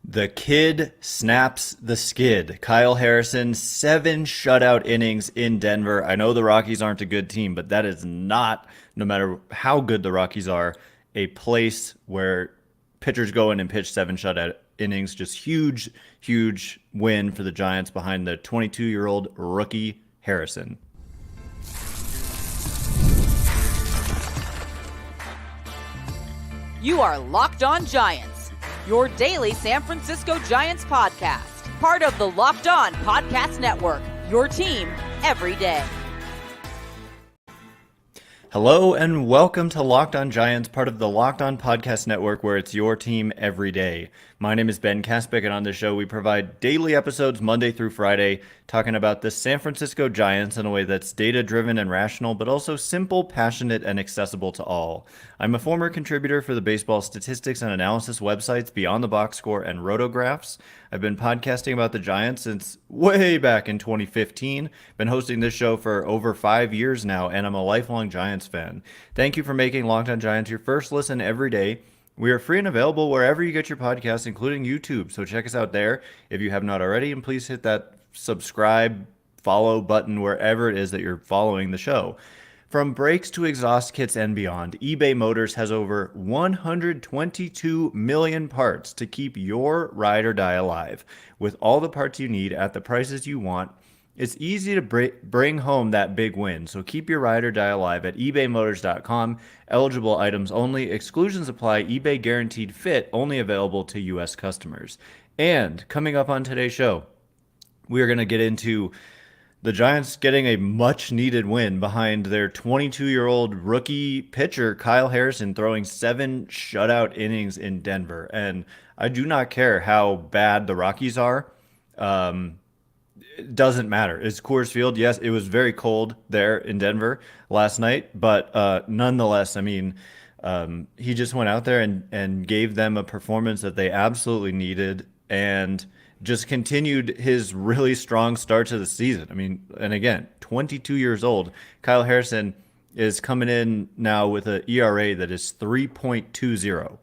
The kid snaps the skid. Kyle Harrison, 7 shutout innings in Denver. I know the Rockies aren't a good team, but that is not, no matter how good the Rockies are, a place where pitchers go in and pitch 7 shutout innings. Just huge, huge win for the Giants behind the 22-year-old rookie Harrison. You are Locked On Giants, your daily San Francisco Giants podcast. Part of the Locked On Podcast Network, your team every day. Hello and welcome to Locked On Giants, part of the Locked On Podcast Network, where it's your team every day. My name is Ben Kaspick, and on this show we provide daily episodes Monday through Friday talking about the San Francisco Giants in a way that's data-driven and rational, but also simple, passionate, and accessible to all. I'm a former contributor for the baseball statistics and analysis websites Beyond the Box Score and Rotographs. I've been podcasting about the Giants since way back in 2015. Been hosting this show for over 5 years now, and I'm a lifelong Giants fan. Thank you for making Locked On Giants your first listen every day. We are free and available wherever you get your podcasts, including YouTube. So check us out there if you have not already, and please hit that subscribe, follow button wherever it is that you're following the show. From brakes to exhaust kits and beyond, eBay Motors has over 122 million parts to keep your ride or die alive. With all the parts you need at the prices you want, it's easy to bring home that big win. So keep your ride or die alive at ebaymotors.com. Eligible items only. Exclusions apply. eBay guaranteed fit. Only available to U.S. customers. And coming up on today's show, we are going to get into the Giants getting a much-needed win behind their 22-year-old rookie pitcher, Kyle Harrison, throwing 7 shutout innings in Denver. And I do not care how bad the Rockies are. It doesn't matter. It's Coors Field. Yes, it was very cold there in Denver last night, but nonetheless, I mean, he just went out there and gave them a performance that they absolutely needed and just continued his really strong start to the season. I mean, and again, 22 years old. Kyle Harrison is coming in now with an ERA that is 3.20.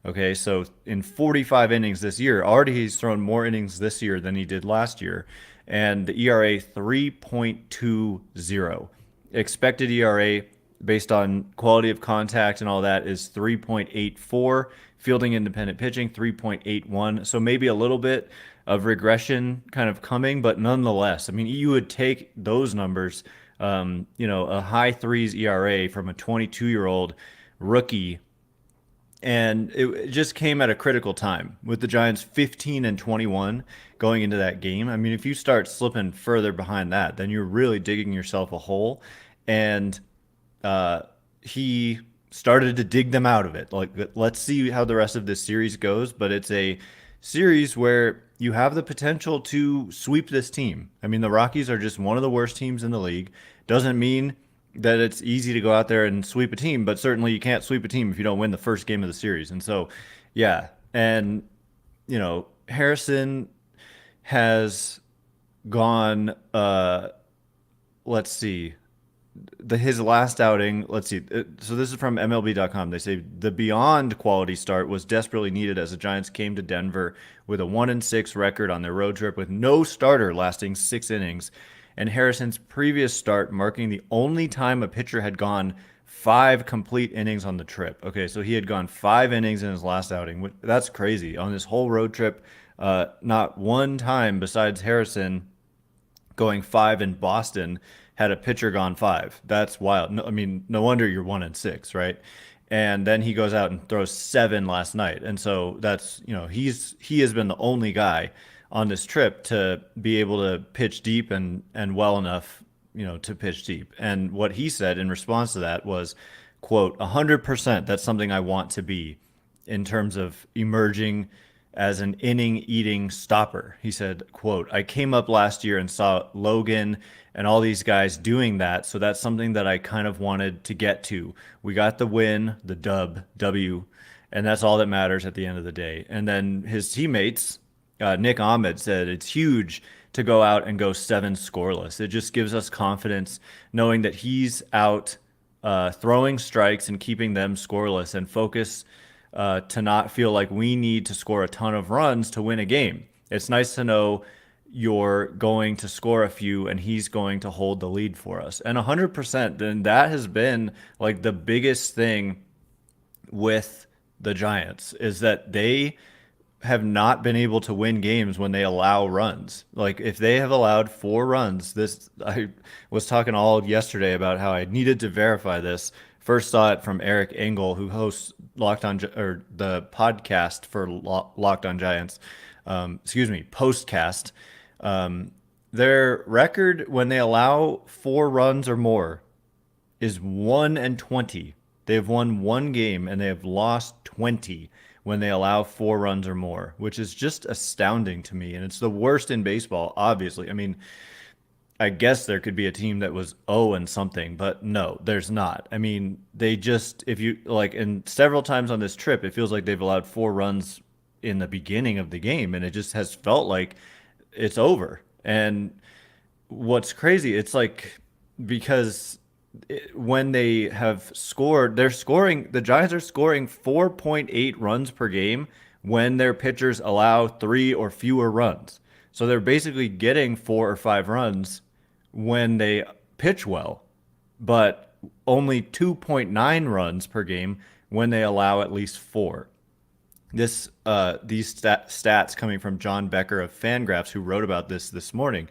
Okay, so in 45 innings this year, already he's thrown more innings this year than he did last year. And the ERA 3.20. Expected ERA based on quality of contact and all that is 3.84. Fielding independent pitching 3.81. So maybe a little bit of regression kind of coming, but nonetheless, I mean, you would take those numbers, a high threes ERA from a 22-year-old rookie. And it just came at a critical time with the Giants 15-21 going into that game. I mean, if you start slipping further behind that, then you're really digging yourself a hole. And he started to dig them out of it. Like, let's see how the rest of this series goes. But it's a series where you have the potential to sweep this team. I mean, the Rockies are just one of the worst teams in the league. Doesn't mean that it's easy to go out there and sweep a team, but certainly you can't sweep a team if you don't win the first game of the series. And so, yeah. And, Harrison has gone, let's see, his last outing, let's see. So this is from MLB.com. They say the beyond quality start was desperately needed as the Giants came to Denver with a 1-6 record on their road trip with no starter lasting 6 innings. And Harrison's previous start marking the only time a pitcher had gone 5 complete innings on the trip. Okay, so he had gone 5 innings in his last outing. That's crazy. On this whole road trip, not one time besides Harrison going 5 in Boston had a pitcher gone 5. That's wild. No, I mean, no wonder you're 1-6, right? And then he goes out and throws 7 last night. And so that's, he has been the only guy on this trip to be able to pitch deep and well enough, to pitch deep. And what he said in response to that was, quote, 100%, that's something I want to be in terms of emerging as an inning-eating stopper. He said, quote, I came up last year and saw Logan and all these guys doing that, so that's something that I kind of wanted to get to. We got the win, the W, and that's all that matters at the end of the day. And then his teammates, Nick Ahmed, said it's huge to go out and go 7 scoreless. It just gives us confidence knowing that he's out throwing strikes and keeping them scoreless and focus to not feel like we need to score a ton of runs to win a game. It's nice to know you're going to score a few and he's going to hold the lead for us. And 100%, then that has been like the biggest thing with the Giants is that they have not been able to win games when they allow runs. Like if they have allowed 4 runs, this I was talking all yesterday about how I needed to verify this. First saw it from Eric Engel, who hosts Locked On or the podcast for Locked On Giants. Excuse me, postcast. Their record when they allow 4 runs or more is 1-20. They have won 1 game and they have lost 20 when they allow 4 runs or more, which is just astounding to me. And it's the worst in baseball, obviously. I mean, I guess there could be a team that was 0 and something, but no, there's not. I mean, they just, if you like, and several times on this trip, it feels like they've allowed 4 runs in the beginning of the game, and it just has felt like it's over. And what's crazy, it's like because when they have scored, the Giants are scoring 4.8 runs per game when their pitchers allow 3 or fewer runs. So they're basically getting 4 or 5 runs when they pitch well, but only 2.9 runs per game when they allow at least 4. These stats coming from John Becker of Fangraphs, who wrote about this morning.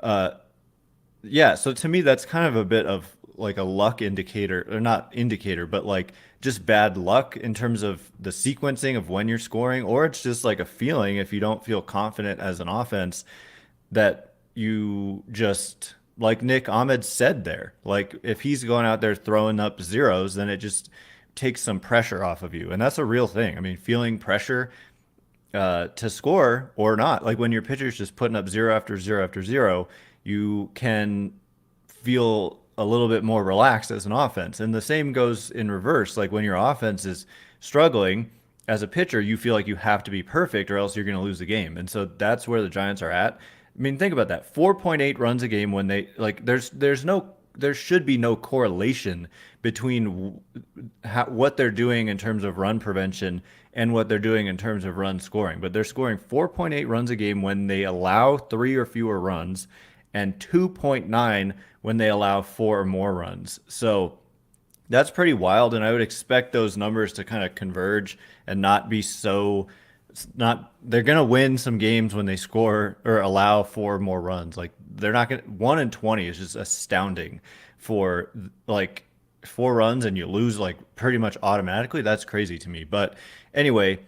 Yeah, so to me, that's kind of a bit of like a luck indicator, or not indicator, but like just bad luck in terms of the sequencing of when you're scoring, or it's just like a feeling if you don't feel confident as an offense that you just, like Nick Ahmed said there, like if he's going out there throwing up zeros, then it just takes some pressure off of you. And that's a real thing. I mean, feeling pressure to score or not, like when your pitcher's just putting up zero after zero after zero, you can feel a little bit more relaxed as an offense. And the same goes in reverse. Like when your offense is struggling as a pitcher, you feel like you have to be perfect or else you're going to lose the game. And so that's where the Giants are at. I mean, think about that. 4.8 runs a game when they like there should be no correlation between what they're doing in terms of run prevention and what they're doing in terms of run scoring. But they're scoring 4.8 runs a game when they allow 3 or fewer runs and 2.9 when they allow 4 or more runs. So that's pretty wild, and I would expect those numbers to kind of converge and not be so not they're going to win some games when they score or allow 4 more runs. Like they're not going to 1-20 is just astounding for like 4 runs and you lose like pretty much automatically. That's crazy to me. But anyway,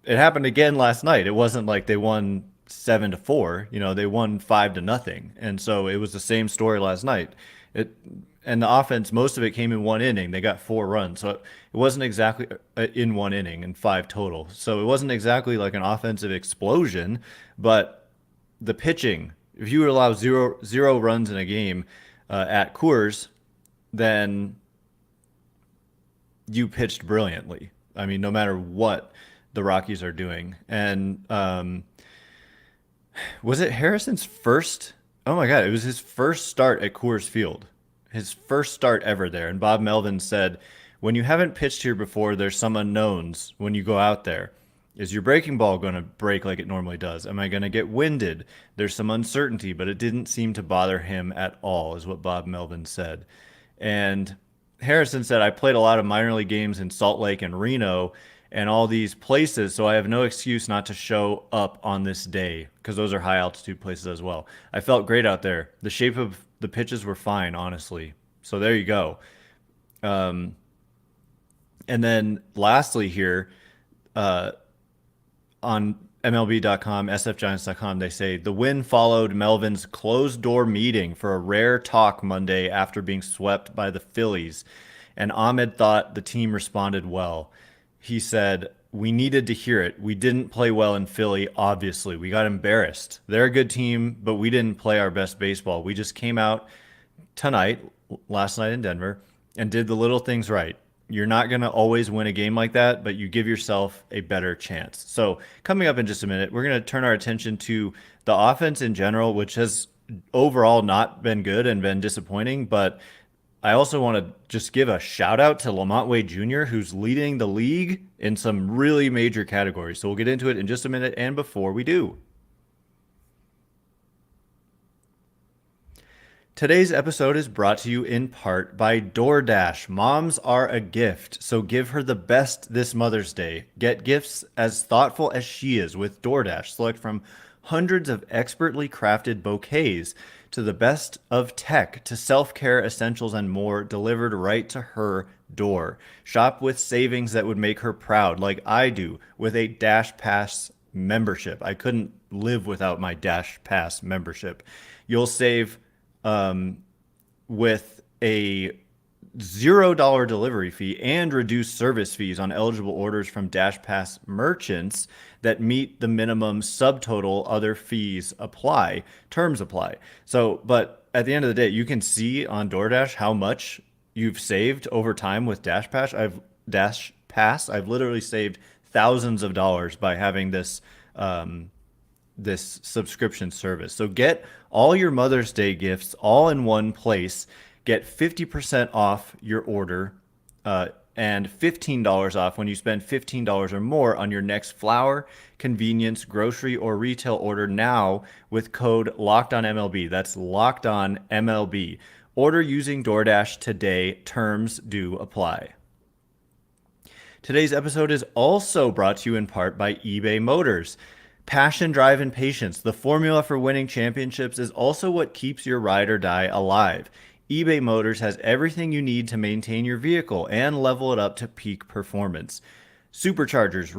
it happened again last night. It wasn't like they won 7-4, they won 5-0. And so it was the same story last night. And the offense, most of it came in 1 inning. They got 4 runs. So it wasn't exactly in 1 inning and 5 total. So it wasn't exactly like an offensive explosion, but the pitching, if you would allow zero runs in a game at Coors, then you pitched brilliantly. I mean, no matter what the Rockies are doing. And was it Harrison's first? Oh my God, it was his first start at Coors Field. His first start ever there. And Bob Melvin said, when you haven't pitched here before, there's some unknowns when you go out there. Is your breaking ball going to break like it normally does? Am I going to get winded? There's some uncertainty, but it didn't seem to bother him at all, is what Bob Melvin said. And Harrison said, I played a lot of minor league games in Salt Lake and Reno and all these places, so I have no excuse not to show up on this day because those are high altitude places as well. I felt great out there. The shape of the pitches were fine, honestly. So there you go. And then lastly here, on MLB.com, SFGiants.com, they say the win followed Melvin's closed-door meeting for a rare talk Monday after being swept by the Phillies. And Ahmed thought the team responded well. He said, we needed to hear it. We didn't play well in Philly, obviously. We got embarrassed. They're a good team, but we didn't play our best baseball. We just came out last night in Denver, and did the little things right. You're not going to always win a game like that, but you give yourself a better chance. So coming up in just a minute, we're going to turn our attention to the offense in general, which has overall not been good and been disappointing, but I also want to just give a shout out to Lamont Wade Jr., who's leading the league in some really major categories. So we'll get into it in just a minute. And before we do, today's episode is brought to you in part by DoorDash. Moms are a gift, so give her the best this Mother's Day. Get gifts as thoughtful as she is with DoorDash. Select from hundreds of expertly crafted bouquets to the best of tech to self-care essentials and more delivered right to her door. Shop with savings that would make her proud, like I do with a Dash Pass membership. I couldn't live without my Dash Pass membership. You'll save with a $0 delivery fee and reduced service fees on eligible orders from Dash Pass merchants that meet the minimum subtotal. Other fees apply. Terms apply. So, but at the end of the day, you can see on DoorDash how much you've saved over time with Dash Pass. I've literally saved thousands of dollars by having this this subscription service. So get all your Mother's Day gifts all in one place. Get 50% off your order and $15 off when you spend $15 or more on your next flour, convenience, grocery, or retail order now with code LOCKEDONMLB. That's LOCKEDONMLB. Order using DoorDash today. Terms do apply. Today's episode is also brought to you in part by eBay Motors. Passion, drive, and patience. The formula for winning championships is also what keeps your ride or die alive. eBay Motors has everything you need to maintain your vehicle and level it up to peak performance. Superchargers,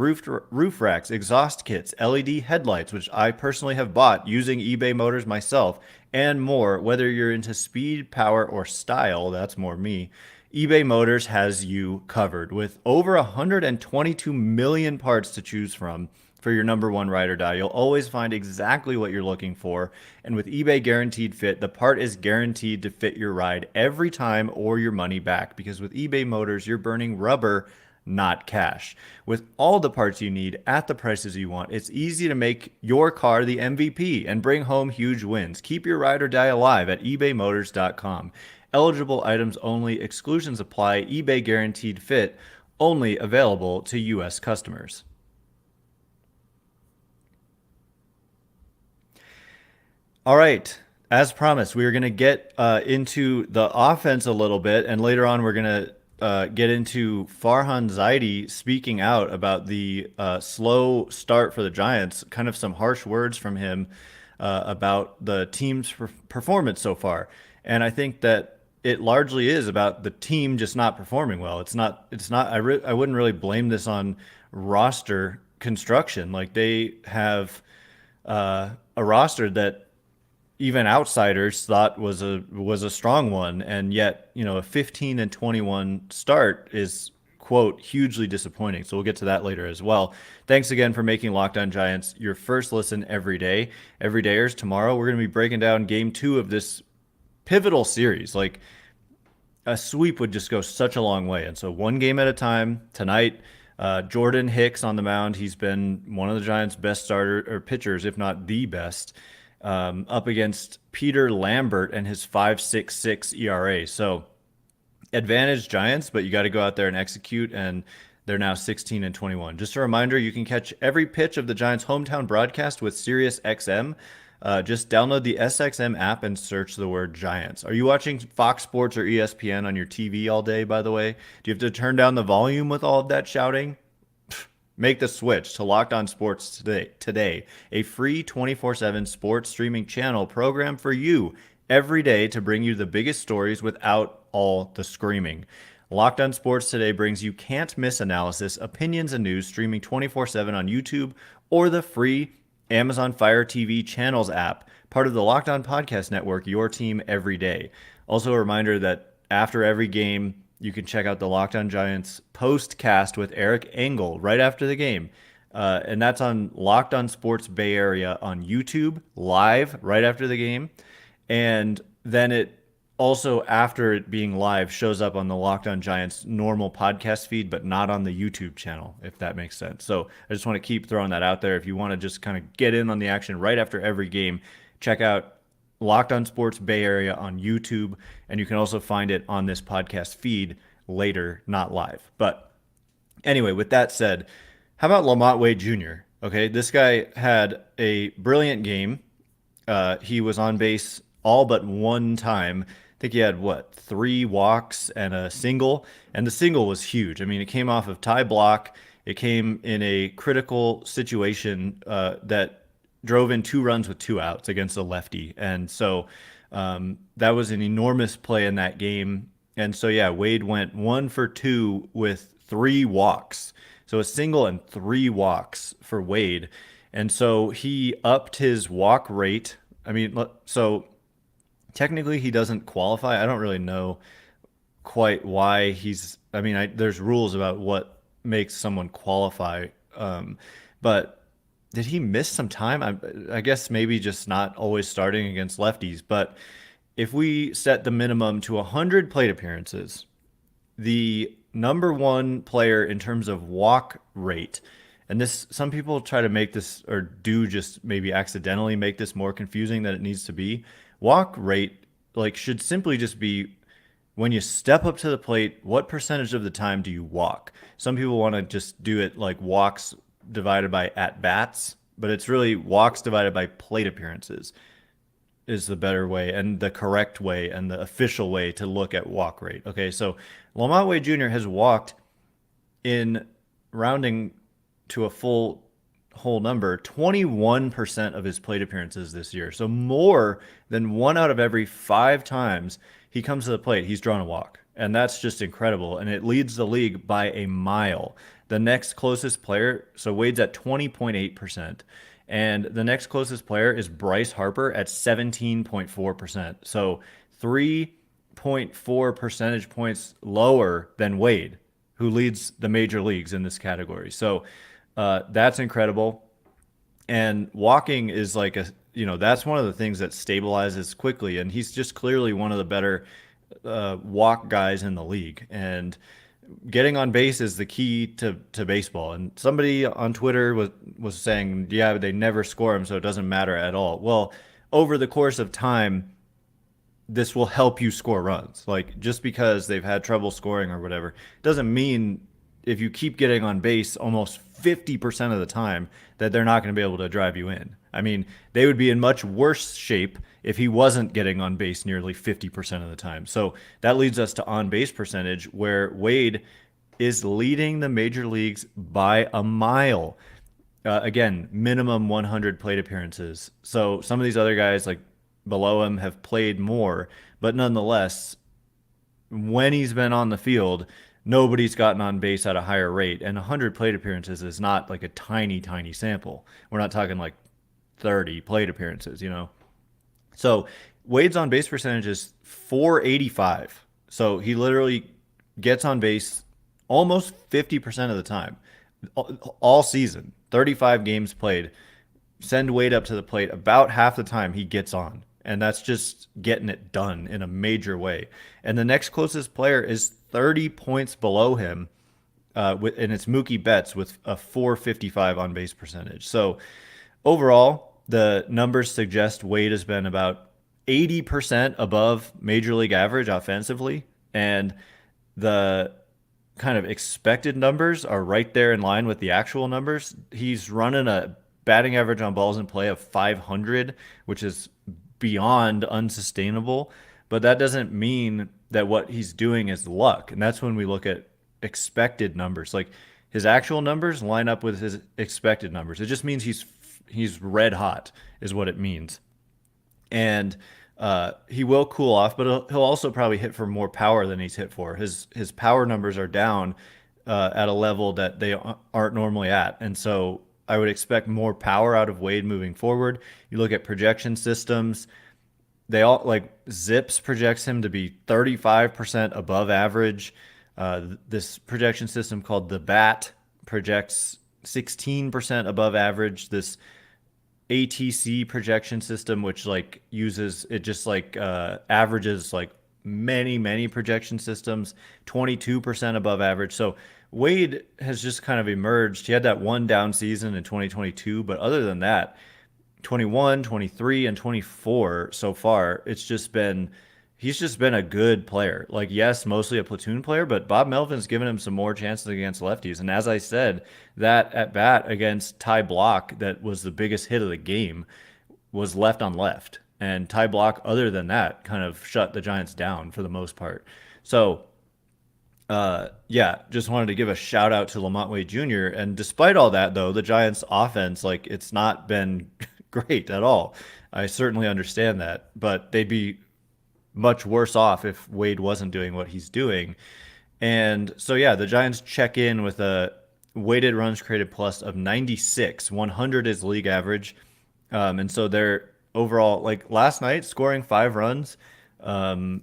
roof racks, exhaust kits, LED headlights, which I personally have bought using eBay Motors myself, and more. Whether you're into speed, power, or style, that's more me, eBay Motors has you covered. With over 122 million parts to choose from for your number one ride or die, you'll always find exactly what you're looking for. And with eBay Guaranteed Fit, the part is guaranteed to fit your ride every time or your money back. Because with eBay Motors, you're burning rubber, not cash. With all the parts you need at the prices you want, it's easy to make your car the MVP and bring home huge wins. Keep your ride or die alive at ebaymotors.com. Eligible items only. Exclusions apply. eBay Guaranteed Fit only available to U.S. customers. All right. As promised, we are going to get into the offense a little bit, and later on we're going to get into Farhan Zaidi speaking out about the slow start for the Giants, kind of some harsh words from him about the team's performance so far. And I think that it largely is about the team just not performing well. It's not, I wouldn't really blame this on roster construction. Like, they have a roster that even outsiders thought was a strong one, and yet, you know, a 15-21 start is, quote, hugely disappointing. So we'll get to that later as well. Thanks again for making Locked On Giants your first listen every day. Everydayers, tomorrow we're going to be breaking down game 2 of this pivotal series. Like, a sweep would just go such a long way, and so one game at a time. Tonight, Jordan Hicks on the mound. He's been one of the Giants' best pitchers, if not the best. Up against Peter Lambert and his 5.66 ERA. So advantage Giants, but you got to go out there and execute, and they're now 16-21. Just a reminder, you can catch every pitch of the Giants' hometown broadcast with SiriusXM. Just download the SXM app and search the word Giants. Are you watching Fox Sports or ESPN on your TV all day, by the way? Do you have to turn down the volume with all of that shouting? Make the switch to Locked On Sports today, a free 24/7 sports streaming channel program for you every day to bring you the biggest stories without all the screaming. Locked On Sports Today brings you can't-miss analysis, opinions, and news streaming 24/7 on YouTube or the free Amazon Fire TV Channels app, part of the Locked On Podcast Network, your team every day. Also a reminder that after every game, you can check out the Locked On Giants postcast with Eric Engel right after the game. And that's on Locked On Sports Bay Area on YouTube, live right after the game. And then it also, after it being live, shows up on the Locked On Giants normal podcast feed, but not on the YouTube channel, if that makes sense. So I just want to keep throwing that out there. If you want to just kind of get in on the action right after every game, check out Locked On Sports Bay Area on YouTube, and you can also find it on this podcast feed later, not live. But anyway, with that said, how about Lamont Wade Jr.? Okay, this guy had a brilliant game. He was on base all but one time. I think he had, 3 walks and a single, and the single was huge. I mean, it came off of tie block. It came in a critical situation that drove in 2 runs with 2 outs against a lefty. And so that was an enormous play in that game. And so, yeah, Wade went 1 for 2 with 3 walks. So a single and 3 walks for Wade. And so he upped his walk rate. I mean, so technically he doesn't qualify. I don't really know quite why there's rules about what makes someone qualify. But did he miss some time? I guess maybe just not always starting against lefties. But if we set the minimum to 100 plate appearances, the number 1 player in terms of walk rate, and this, some people try to make this, or do just maybe accidentally make this more confusing than it needs to be. Walk rate should simply just be, when you step up to the plate, what percentage of the time do you walk? Some people want to just do it like walks divided by at-bats, but it's really walks divided by plate appearances is the better way and the correct way and the official way to look at walk rate. Okay, so Lamont Wade Jr. has walked, in rounding to a full whole number, 21% of his plate appearances this year. So more than 1 out of every 5 times he comes to the plate, he's drawn a walk. And that's just incredible. And it leads the league by a mile. The next closest player, so Wade's at 20.8%. And the next closest player is Bryce Harper at 17.4%. So 3.4 percentage points lower than Wade, who leads the major leagues in this category. So that's incredible. And walking is that's one of the things that stabilizes quickly. And he's just clearly one of the better walk guys in the league. And getting on base is the key to baseball. And somebody on Twitter was saying, yeah, they never score him, so it doesn't matter at all. Well, over the course of time, this will help you score runs. Just because they've had trouble scoring or whatever, doesn't mean if you keep getting on base almost 50% of the time that they're not going to be able to drive you in. I mean, they would be in much worse shape if he wasn't getting on base nearly 50% of the time. So that leads us to on-base percentage, where Wade is leading the major leagues by a mile. Again, minimum 100 plate appearances. So some of these other guys below him have played more, but nonetheless, when he's been on the field, nobody's gotten on base at a higher rate. And 100 plate appearances is not a tiny, tiny sample. We're not talking 30 plate appearances, So Wade's on base percentage is .485. So he literally gets on base almost 50% of the time, all season, 35 games played. Send Wade up to the plate about half the time he gets on. And that's just getting it done in a major way. And the next closest player is 30 points below him, and it's Mookie Betts with a .455 on base percentage. So overall, the numbers suggest Wade has been about 80% above major league average offensively, and the kind of expected numbers are right there in line with the actual numbers. He's running a batting average on balls in play of 500, which is beyond unsustainable, but that doesn't mean that what he's doing is luck. And that's when we look at expected numbers. His actual numbers line up with his expected numbers. It just means he's red hot is what it means. And he will cool off, but he'll also probably hit for more power than he's hit for. His power numbers are down at a level that they aren't normally at. And so I would expect more power out of Wade moving forward. You look at projection systems, they all Zips projects him to be 35% above average. This projection system called the BAT projects 16% above average. This ATC projection system, which uses it, just averages many projection systems, 22% above average. So Wade has just kind of emerged. He had that one down season in 2022, but other than that, 21, 23, and 24 so far. He's just been a good player. Like, yes, mostly a platoon player, but Bob Melvin's given him some more chances against lefties. And as I said, that at bat against Ty Block, that was the biggest hit of the game, was left on left. And Ty Block, other than that, kind of shut the Giants down for the most part. So, yeah, just wanted to give a shout out to Lamont Wade Jr. And despite all that, though, the Giants' offense, like, it's not been great at all. I certainly understand that, but they'd be much worse off if Wade wasn't doing what he's doing. And so, yeah, the Giants check in with a weighted runs created plus of 96. 100 is league average. And so they're overall, like last night, scoring 5 runs. Um,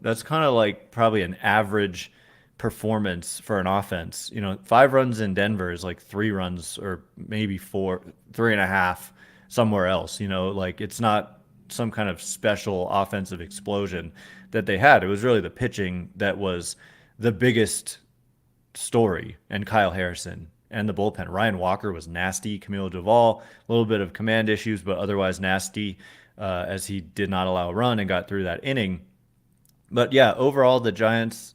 that's kind of like probably an average performance for an offense. 5 runs in Denver is like 3 runs or maybe 3.5 somewhere else. Like it's not some kind of special offensive explosion that they had. It was really the pitching that was the biggest story, and Kyle Harrison and the bullpen. Ryan Walker was nasty. Camilo Duvall, a little bit of command issues, but otherwise nasty, as he did not allow a run and got through that inning. But yeah, overall, the Giants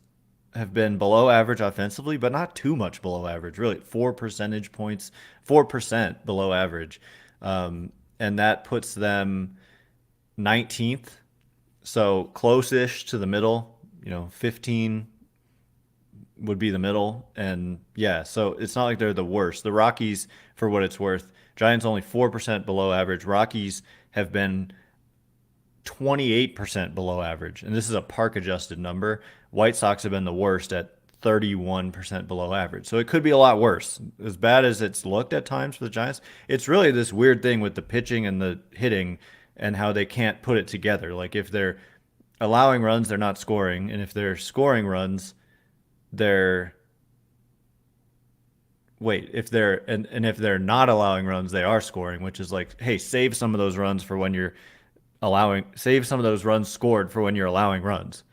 have been below average offensively, but not too much below average, really. 4 percentage points, 4% below average. And that puts them 19th, so close-ish to the middle. 15 would be the middle. And yeah, so it's not like they're the worst. The Rockies, for what it's worth, Giants only 4% below average. Rockies have been 28% below average. And this is a park adjusted number. White Sox have been the worst at 31% below average. So it could be a lot worse. As bad as it's looked at times for the Giants, it's really this weird thing with the pitching and the hitting and how they can't put it together. Like if they're allowing runs, they're not scoring. And if they're scoring runs, they're if they're not allowing runs, they are scoring, which is like, hey, save some of those runs for when you're save some of those runs scored for when you're allowing runs.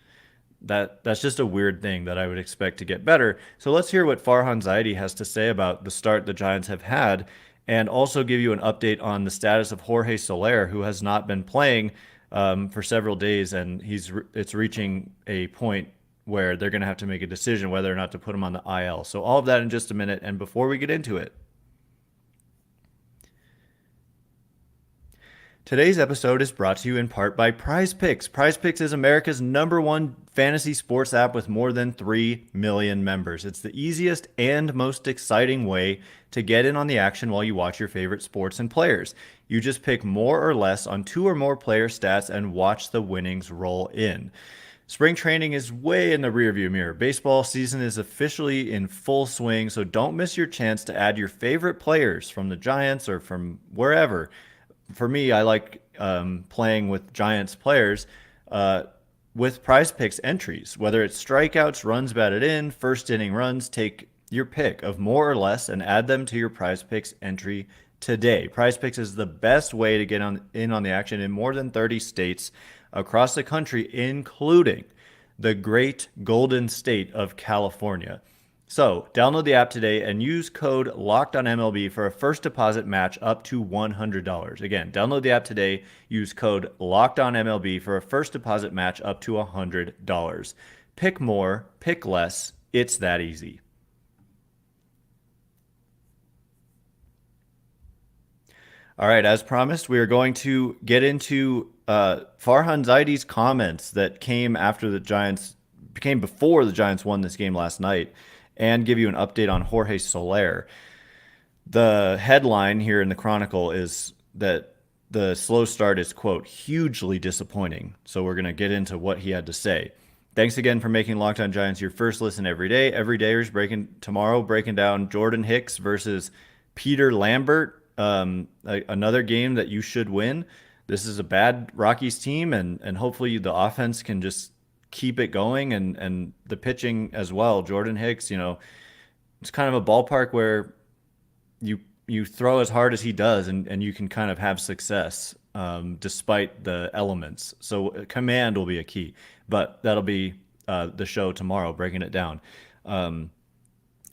That's just a weird thing that I would expect to get better. So let's hear what Farhan Zaidi has to say about the start the Giants have had, and also give you an update on the status of Jorge Soler, who has not been playing for several days, and it's reaching a point where they're going to have to make a decision whether or not to put him on the IL. So all of that in just a minute, and before we get into it, today's episode is brought to you in part by Prize Picks. Prize Picks is America's #1 fantasy sports app with more than 3 million members. It's the easiest and most exciting way to get in on the action while you watch your favorite sports and players. You just pick more or less on 2 or more player stats and watch the winnings roll in. Spring training is way in the rearview mirror. Baseball season is officially in full swing, so don't miss your chance to add your favorite players from the Giants or from wherever. For me, I like playing with Giants players with Prize Picks entries, whether it's strikeouts, runs batted in, first inning runs. Take your pick of more or less and add them to your Prize Picks entry today. Prize Picks is the best way to get in on the action in more than 30 states across the country, including the great Golden State of California. So download the app today and use code LOCKEDONMLB for a first deposit match up to $100. Again, download the app today, use code LOCKEDONMLB for a first deposit match up to $100. Pick more, pick less. It's that easy. All right, as promised, we are going to get into Farhan Zaidi's comments that came before the Giants won this game last night, and give you an update on Jorge Soler. The headline here in the Chronicle is that the slow start is, quote, hugely disappointing. So we're going to get into what he had to say. Thanks again for making Locked On Giants your first listen every day. Everydayers breaking down Jordan Hicks versus Peter Lambert. Another game that you should win. This is a bad Rockies team, and hopefully the offense can just keep it going, and the pitching as well. Jordan Hicks, it's kind of a ballpark where you throw as hard as he does, and you can kind of have success despite the elements. So command will be a key, but that'll be the show tomorrow, breaking it down.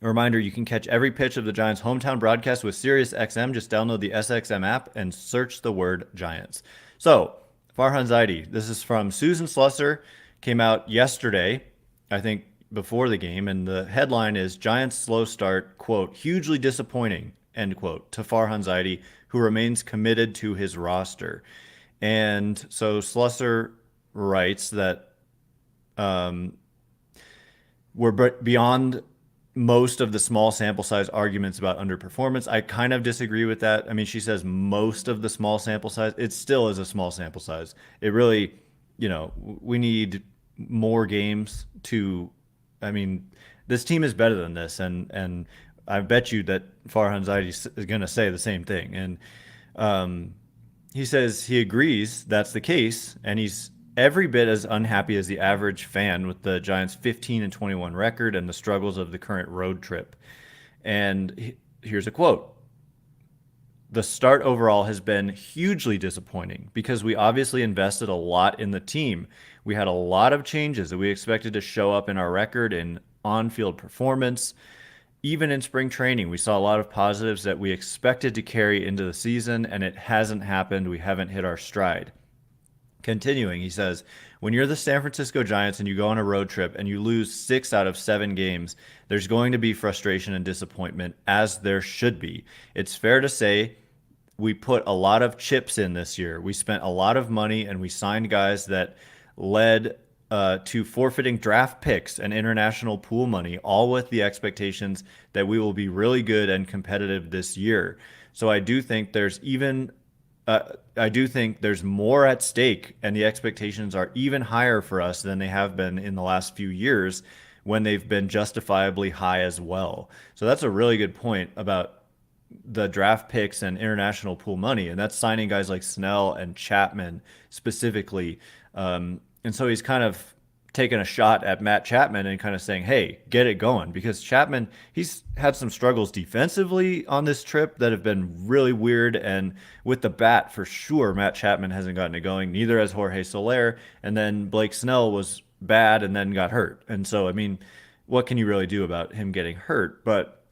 A reminder, you can catch every pitch of the Giants' hometown broadcast with SiriusXM. Just download the SXM app and search the word Giants. So, Farhan Zaidi, this is from Susan Slusser, came out yesterday, I think before the game, and the headline is Giants slow start, quote, hugely disappointing, end quote, to Farhan Zaidi, who remains committed to his roster. And so Slusser writes that we're beyond most of the small sample size arguments about underperformance. I kind of disagree with that. I mean, she says most of the small sample size. It still is a small sample size. It really, we need more games to. I mean, this team is better than this, and I bet you that Farhan Zaidi is going to say the same thing. And he says he agrees that's the case, and he's every bit as unhappy as the average fan with the Giants' 15-21 record and the struggles of the current road trip. And here's a quote. The start overall has been hugely disappointing because we obviously invested a lot in the team. We had a lot of changes that we expected to show up in our record and on-field performance. Even in spring training, we saw a lot of positives that we expected to carry into the season, and it hasn't happened. We haven't hit our stride. Continuing, he says, when you're the San Francisco Giants and you go on a road trip and you lose 6 out of 7 games, there's going to be frustration and disappointment, as there should be. It's fair to say we put a lot of chips in this year. We spent a lot of money and we signed guys that led to forfeiting draft picks and international pool money, all with the expectations that we will be really good and competitive this year. So I do think there's more at stake, and the expectations are even higher for us than they have been in the last few years when they've been justifiably high as well. So that's a really good point about the draft picks and international pool money, and that's signing guys like Snell and Chapman specifically. And so he's kind of taking a shot at Matt Chapman and kind of saying, hey, get it going, because Chapman, he's had some struggles defensively on this trip that have been really weird. And with the bat, for sure, Matt Chapman hasn't gotten it going. Neither has Jorge Soler. And then Blake Snell was bad and then got hurt. And so, I mean, what can you really do about him getting hurt? But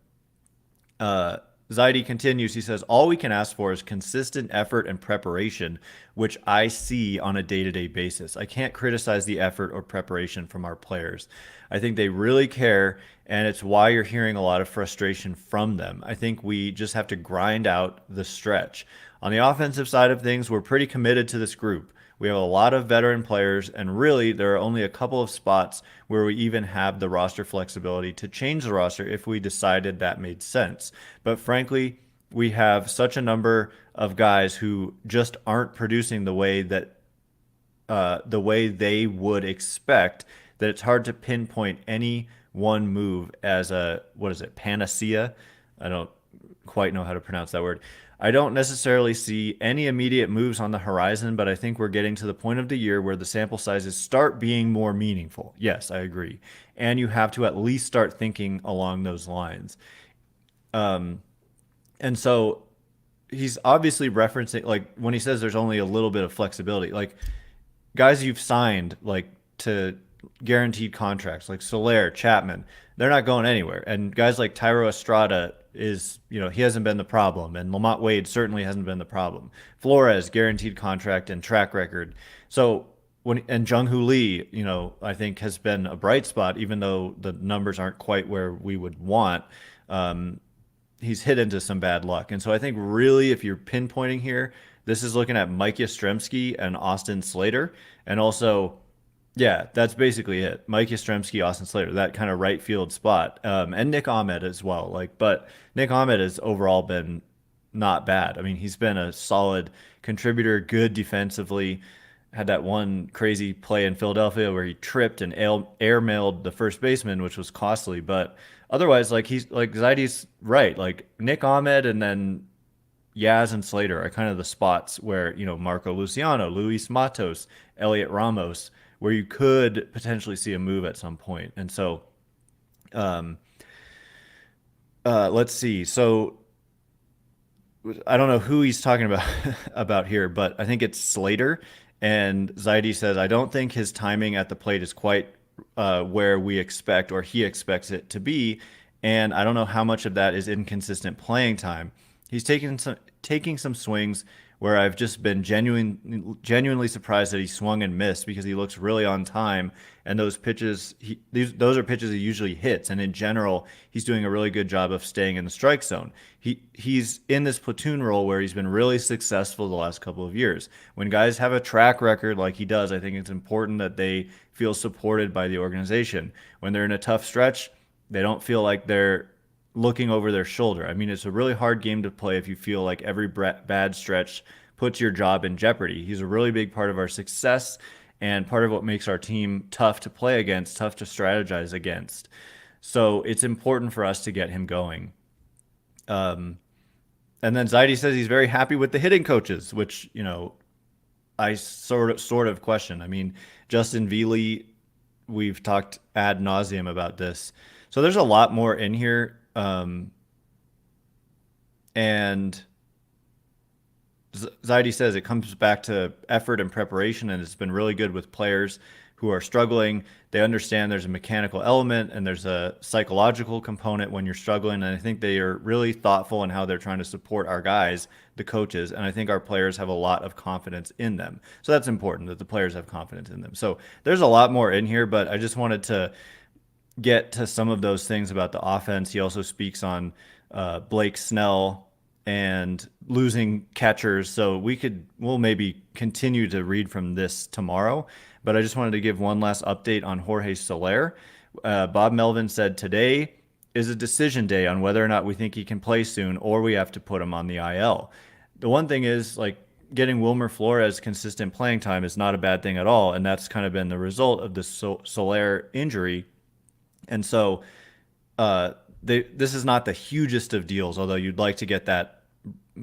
Zaidi continues, he says, all we can ask for is consistent effort and preparation, which I see on a day-to-day basis. I can't criticize the effort or preparation from our players. I think they really care, and it's why you're hearing a lot of frustration from them. I think we just have to grind out the stretch. On the offensive side of things, we're pretty committed to this group. We have a lot of veteran players, and really there are only a couple of spots where we even have the roster flexibility to change the roster if we decided that made sense. But frankly, we have such a number of guys who just aren't producing the way they would expect, that it's hard to pinpoint any one move as a, panacea? I don't quite know how to pronounce that word. I don't necessarily see any immediate moves on the horizon, but I think we're getting to the point of the year where the sample sizes start being more meaningful. Yes, I agree. And you have to at least start thinking along those lines. And so he's obviously referencing, like, when he says there's only a little bit of flexibility, like guys you've signed, like, to guaranteed contracts, like Soler, Chapman, they're not going anywhere. And guys like Tyro Estrada is, he hasn't been the problem. And Lamont Wade certainly hasn't been the problem. Flores, guaranteed contract and track record. So and Jung-Hoo Lee, I think has been a bright spot, even though the numbers aren't quite where we would want. He's hit into some bad luck. And so I think really, if you're pinpointing here, this is looking at Mike Yastrzemski and Austin Slater. And also, yeah, that's basically it. Mike Yastrzemski, Austin Slater, that kind of right field spot. And Nick Ahmed as well. But Nick Ahmed has overall been not bad. I mean, he's been a solid contributor, good defensively. Had that one crazy play in Philadelphia where he tripped and airmailed the first baseman, which was costly. But otherwise, he's like Zaidi's right. Like Nick Ahmed and then Yaz and Slater are kind of the spots where, Marco Luciano, Luis Matos, Elliot Ramos, where you could potentially see a move at some point. And so let's see. So I don't know who he's talking about here, but I think it's Slater. And Zaidi says, I don't think his timing at the plate is quite where we expect or he expects it to be. and I don't know how much of that is inconsistent playing time. He's taking some swings where I've just been genuinely surprised that he swung and missed because he looks really on time, and those are pitches he usually hits. And in general, he's doing a really good job of staying in the strike zone. He's in this platoon role where he's been really successful the last couple of years. When guys have a track record like he does, I think it's important that they feel supported by the organization. When they're in a tough stretch, they don't feel like they're looking over their shoulder. I mean, it's a really hard game to play if you feel like every bad stretch puts your job in jeopardy. He's a really big part of our success and part of what makes our team tough to play against, tough to strategize against. So it's important for us to get him going. And then Zaidi says he's very happy with the hitting coaches, which, I sort of question. I mean, Justin Veely, we've talked ad nauseum about this. So there's a lot more in here. And Zaidi says it comes back to effort and preparation, and it's been really good with players who are struggling. They understand there's a mechanical element and there's a psychological component when you're struggling, and I think they are really thoughtful in how they're trying to support our guys, the coaches, and I think our players have a lot of confidence in them. So that's important, that the players have confidence in them. So there's a lot more in here, but I just wanted to get to some of those things about the offense. He also speaks on Blake Snell and losing catchers. So we'll maybe continue to read from this tomorrow. But I just wanted to give one last update on Jorge Soler. Bob Melvin said today is a decision day on whether or not we think he can play soon or we have to put him on the IL. The one thing is, like, getting Wilmer Flores consistent playing time is not a bad thing at all. And that's kind of been the result of the Soler injury. And so this is not the hugest of deals, although you'd like to get that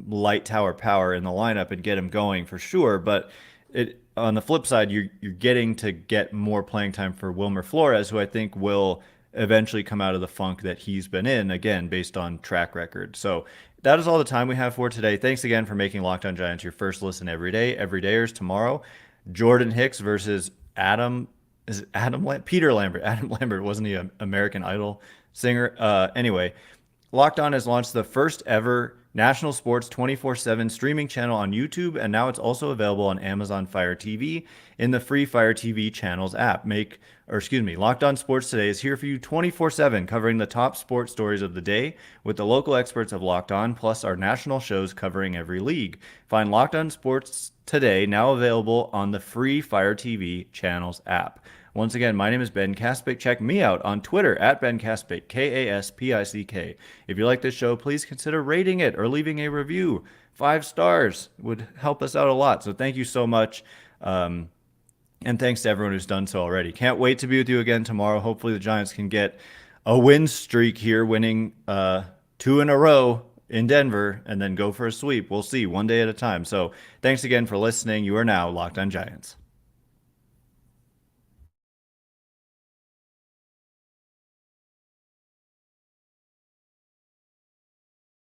light tower power in the lineup and get him going for sure. But on the flip side, you're getting to get more playing time for Wilmer Flores, who I think will eventually come out of the funk that he's been in, again, based on track record. So that is all the time we have for today. Thanks again for making Locked On Giants your first listen every day. Everydayers tomorrow, Jordan Hicks versus Peter Lambert. Adam Lambert, wasn't he an American Idol singer? Anyway, Locked On has launched the first ever national sports 24/7 streaming channel on YouTube, and now it's also available on Amazon Fire TV in the free Fire TV channels app. Locked On Sports Today is here for you 24/7, covering the top sports stories of the day with the local experts of Locked On, plus our national shows covering every league. Find Locked On Sports Today now available on the free Fire TV channels app. Once again, my name is Ben Kaspick. Check me out on Twitter at Ben Kaspick, Kaspick. If you like this show, please consider rating it or leaving a review. 5 stars would help us out a lot. So thank you so much. And thanks to everyone who's done so already. Can't wait to be with you again tomorrow. Hopefully the Giants can get a win streak here, winning 2 in a row in Denver, and then go for a sweep. We'll see, one day at a time. So thanks again for listening. You are now Locked On Giants.